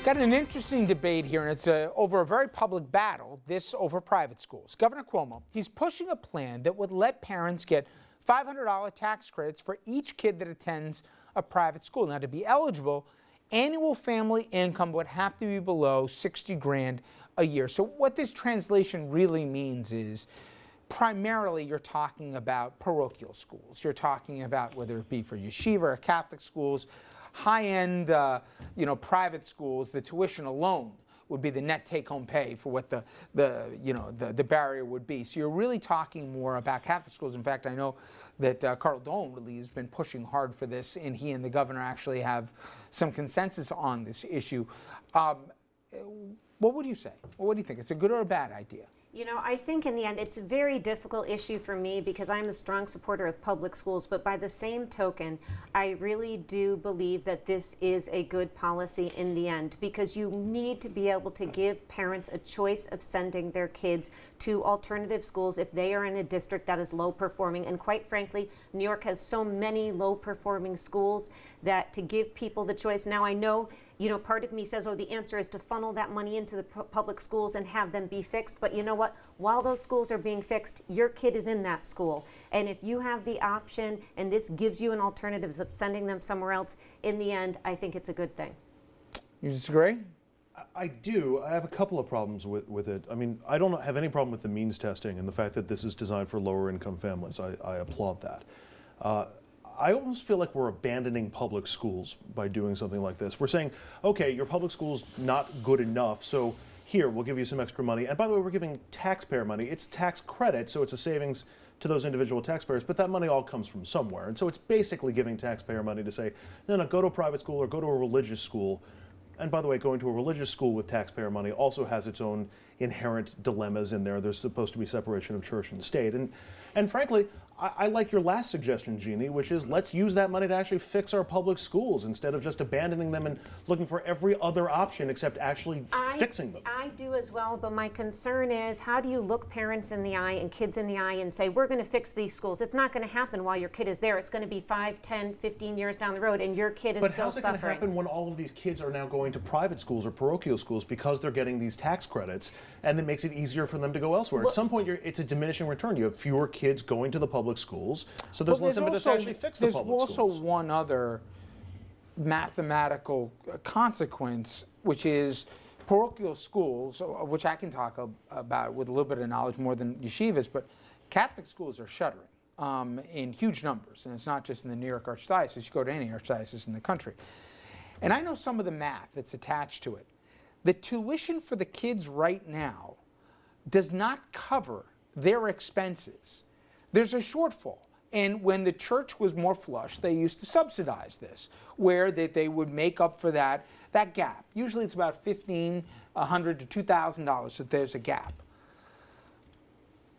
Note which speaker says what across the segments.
Speaker 1: Got an interesting debate here, and it's over a very public battle, this over private schools. Governor Cuomo, he's pushing a plan that would let parents get $500 tax credits for each kid that attends a private school. Now, to be eligible, annual family income would have to be below 60 grand a year. So what this translation really means is primarily you're talking about parochial schools. You're talking about whether it be for yeshiva or Catholic schools, high-end, private schools. The tuition alone would be the net take-home pay for what the barrier would be. So you're really talking more about Catholic schools. In fact, I know that Carl Dolan really has been pushing hard for this, and he and the governor actually have some consensus on this issue. What would you say? What do you think? It's a good or a bad idea?
Speaker 2: You know, I think in the end it's a very difficult issue for me because I'm a strong supporter of public schools, but by the same token, I really do believe that this is a good policy in the end because you need to be able to give parents a choice of sending their kids to alternative schools if they are in a district that is low performing. And quite frankly, New York has so many low performing schools that to give people the choice. Now I know, part of me says, oh, the answer is to funnel that money into the public schools and have them be fixed. But you know what? While those schools are being fixed, your kid is in that school. And if you have the option and this gives you an alternative of sending them somewhere else, in the end, I think it's a good thing.
Speaker 1: You disagree?
Speaker 3: I do. I have a couple of problems with it. I mean, I don't have any problem with the means testing and the fact that this is designed for lower income families. I applaud that. I almost feel like we're abandoning public schools by doing something like this. We're saying, okay, your public school's not good enough, so here, we'll give you some extra money. And by the way, we're giving taxpayer money. It's tax credit, so it's a savings to those individual taxpayers, but that money all comes from somewhere. And so it's basically giving taxpayer money to say, no, go to a private school or go to a religious school. And by the way, going to a religious school with taxpayer money also has its own inherent dilemmas in there. There's supposed to be separation of church and state. And frankly, I like your last suggestion, Jeannie, which is let's use that money to actually fix our public schools instead of just abandoning them and looking for every other option except actually fixing them.
Speaker 2: I do as well, but my concern is how do you look parents in the eye and kids in the eye and say, we're going to fix these schools? It's not going to happen while your kid is there. It's going to be 5, 10, 15 years down the road and your kid is still suffering.
Speaker 3: But how's it going to happen when all of these kids are now going to private schools or parochial schools because they're getting these tax credits and it makes it easier for them to go elsewhere? At some point, it's a diminishing return. You have fewer kids going to the public schools, so there's less impetus to actually fix the public schools.
Speaker 1: There's also one other mathematical consequence, which is parochial schools, which I can talk about with a little bit of knowledge more than yeshivas, but Catholic schools are shuttering in huge numbers, and it's not just in the New York Archdiocese. You go to any archdiocese in the country. And I know some of the math that's attached to it. The tuition for the kids right now does not cover their expenses. There's a shortfall. And when the church was more flush, they used to subsidize this, where they would make up for that gap. Usually it's about $1,500 to $2,000 that there's a gap.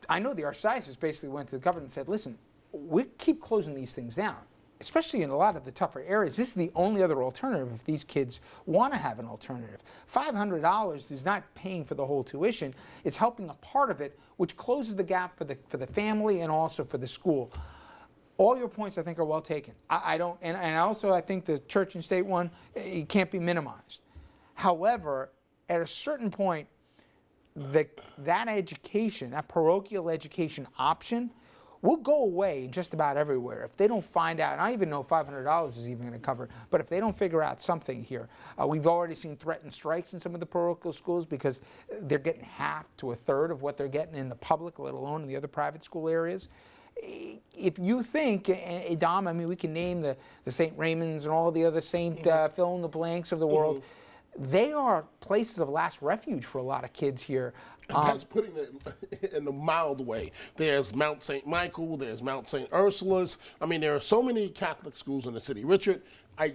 Speaker 1: I know the archdiocese basically went to the government and said, listen, we keep closing these things down, especially in a lot of the tougher areas. This is the only other alternative if these kids want to have an alternative. $500 is not paying for the whole tuition. It's helping a part of it, which closes the gap for the family and also for the school. All your points, I think, are well taken. I think the church and state one, it can't be minimized. However, at a certain point, that education, that parochial education option, will go away just about everywhere if they don't find out. And I even know $500 is even going to cover it. But if they don't figure out something here, we've already seen threatened strikes in some of the parochial schools because they're getting half to a third of what they're getting in the public, let alone in the other private school areas. If you think, Dom, I mean, we can name the St. Raymond's and all the other St. Fill in the blanks of the world. They are places of last refuge for a lot of kids here.
Speaker 4: That's putting it in the mild way. There's Mount St. Michael, there's Mount St. Ursula's. I mean, there are so many Catholic schools in the city. Richard,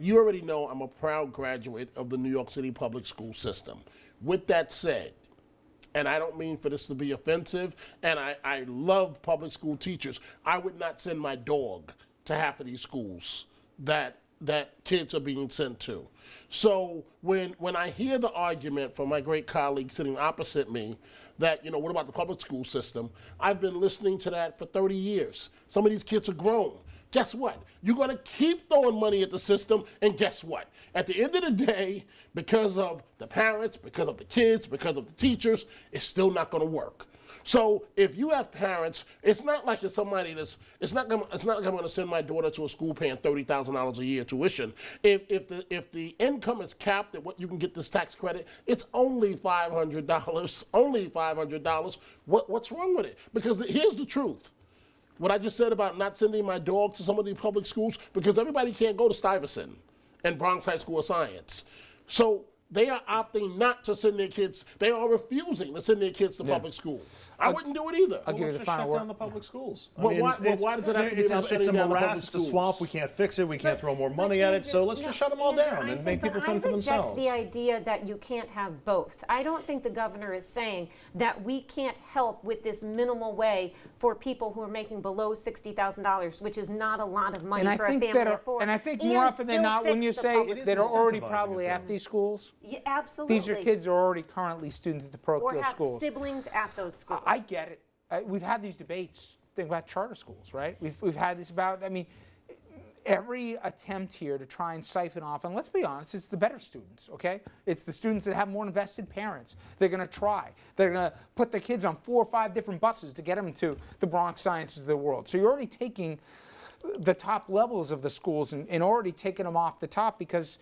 Speaker 4: you already know I'm a proud graduate of the New York City public school system. With that said, and I don't mean for this to be offensive, and I love public school teachers, I would not send my dog to half of these schools that kids are being sent to. So when I hear the argument from my great colleague sitting opposite me that, what about the public school system? I've been listening to that for 30 years. Some of these kids are grown. guess what? You're going to keep throwing money at the system, and guess what? At the end of the day, because of the parents, because of the kids, because of the teachers, it's still not going to work. So if you have parents, it's not like it's somebody that's, it's not like I'm going to send my daughter to a school paying $30,000 a year tuition. If the income is capped at what you can get this tax credit, it's only $500. Only $500. What's wrong with it? Because here's the truth. What I just said about not sending my dog to some of the public schools, because everybody can't go to Stuyvesant and Bronx High School of Science. So they are opting not to send their kids. They are refusing to send their kids to public school. I wouldn't do it either.
Speaker 1: I'll give you the
Speaker 3: Just
Speaker 1: final
Speaker 3: shut
Speaker 1: word.
Speaker 3: down the public schools.
Speaker 4: Well, why does it have to be about shutting
Speaker 3: It's a
Speaker 4: down the
Speaker 3: morass,
Speaker 4: public
Speaker 3: it's a
Speaker 4: schools?
Speaker 3: swamp, we can't fix it, we can't throw more money at it, so let's just shut them all down and make people fend for themselves.
Speaker 2: The idea that you can't have both. I don't think the governor is saying that we can't help with this minimal way for people who are making below $60,000, which is not a lot of money for a family of four.
Speaker 1: And I think more often than
Speaker 2: still
Speaker 1: not, when
Speaker 2: fix
Speaker 1: you
Speaker 2: the
Speaker 1: say
Speaker 2: public
Speaker 1: that are
Speaker 3: schools.
Speaker 1: already
Speaker 3: Incentivizing
Speaker 1: probably
Speaker 3: it,
Speaker 1: at these schools,
Speaker 2: Yeah, absolutely.
Speaker 1: these are kids who are already currently students at the
Speaker 2: or
Speaker 1: parochial
Speaker 2: have
Speaker 1: schools.
Speaker 2: siblings at those schools.
Speaker 1: I get it. We've had these debates. Think about charter schools, right? We've had this about. I mean, every attempt here to try and siphon off, and let's be honest, it's the better students. Okay, it's the students that have more invested parents. They're going to try. They're going to put their kids on 4 or 5 different buses to get them to the Bronx Sciences of the world. So you're already taking the top levels of the schools and already taking them off the top because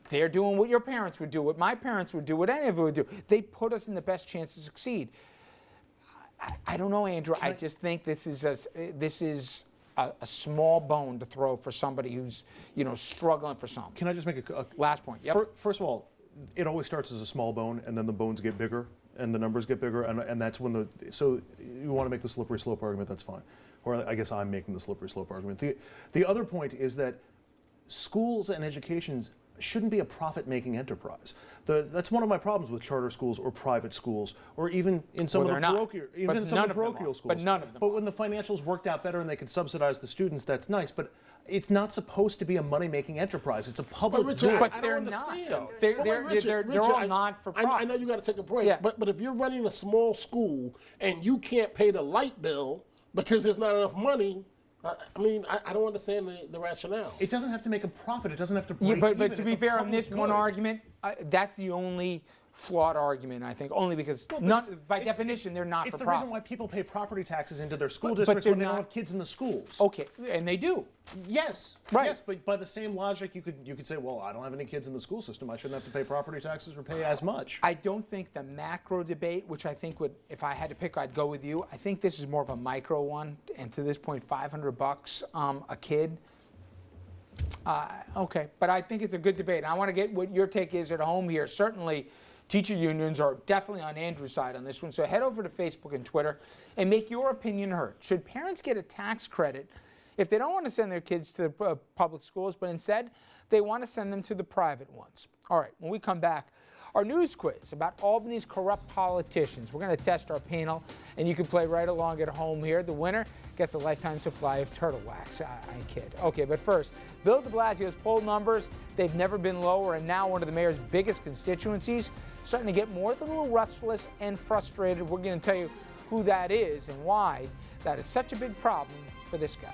Speaker 1: they're doing what your parents would do, what my parents would do, what any of us would do. They put us in the best chance to succeed. I don't know, Andrew. I just think this is a small bone to throw for somebody who's struggling for something.
Speaker 3: Can I just make a
Speaker 1: Last point. Yep.
Speaker 3: First of all, it always starts as a small bone, and then the bones get bigger, and the numbers get bigger, and that's when so you want to make the slippery slope argument, that's fine. Or I guess I'm making the slippery slope argument. The other point is that schools and educations shouldn't be a profit-making enterprise. That's one of my problems with charter schools or private schools, or even in some
Speaker 1: Well,
Speaker 3: of
Speaker 1: they're
Speaker 3: the
Speaker 1: not.
Speaker 3: parochial,
Speaker 1: But
Speaker 3: even in some
Speaker 1: none
Speaker 3: of the
Speaker 1: of them
Speaker 3: parochial
Speaker 1: are.
Speaker 3: schools.
Speaker 1: But none of them
Speaker 3: But
Speaker 1: are.
Speaker 3: when the financials worked out better and they could subsidize the students, that's nice. But it's not supposed to be a money-making enterprise. It's a public
Speaker 4: Richard,
Speaker 3: good.
Speaker 1: But
Speaker 4: I
Speaker 1: they're
Speaker 4: don't
Speaker 1: not,
Speaker 4: understand.
Speaker 1: though. They're all not-for-profit.
Speaker 4: I know you got to take a break,
Speaker 1: Yeah.
Speaker 4: but if you're running a small school and you can't pay the light bill because there's not enough money, I don't understand the rationale.
Speaker 3: It doesn't have to make a profit. It doesn't have to
Speaker 1: Yeah,
Speaker 3: break
Speaker 1: but
Speaker 3: even.
Speaker 1: to
Speaker 3: It's
Speaker 1: be
Speaker 3: a
Speaker 1: fair, on
Speaker 3: public
Speaker 1: this one
Speaker 3: good.
Speaker 1: argument, that's the only flawed argument, I think, only because by definition they're not
Speaker 3: It's
Speaker 1: for
Speaker 3: the
Speaker 1: profit.
Speaker 3: reason why people pay property taxes into their school
Speaker 1: But
Speaker 3: districts
Speaker 1: they're
Speaker 3: when they don't
Speaker 1: not-
Speaker 3: have kids in the schools.
Speaker 1: Okay, and they do.
Speaker 3: Yes,
Speaker 1: Right.
Speaker 3: yes, but by the same logic, you could say, well, I don't have any kids in the school system. I shouldn't have to pay property taxes or pay as much.
Speaker 1: I don't think the macro debate, which I think would, if I had to pick, I'd go with you. I think this is more of a micro one, and to this point, $500 a kid. Okay, but I think it's a good debate. And I want to get what your take is at home here. Certainly, teacher unions are definitely on Andrew's side on this one. So head over to Facebook and Twitter and make your opinion heard. Should parents get a tax credit if they don't want to send their kids to the public schools, but instead they want to send them to the private ones? All right, when we come back, our news quiz about Albany's corrupt politicians. We're going to test our panel, and you can play right along at home here. The winner gets a lifetime supply of turtle wax. I kid. Okay, but first, Bill de Blasio's poll numbers, they've never been lower, and now one of the mayor's biggest constituencies starting to get more than a little restless and frustrated. We're going to tell you who that is and why that is such a big problem for this guy.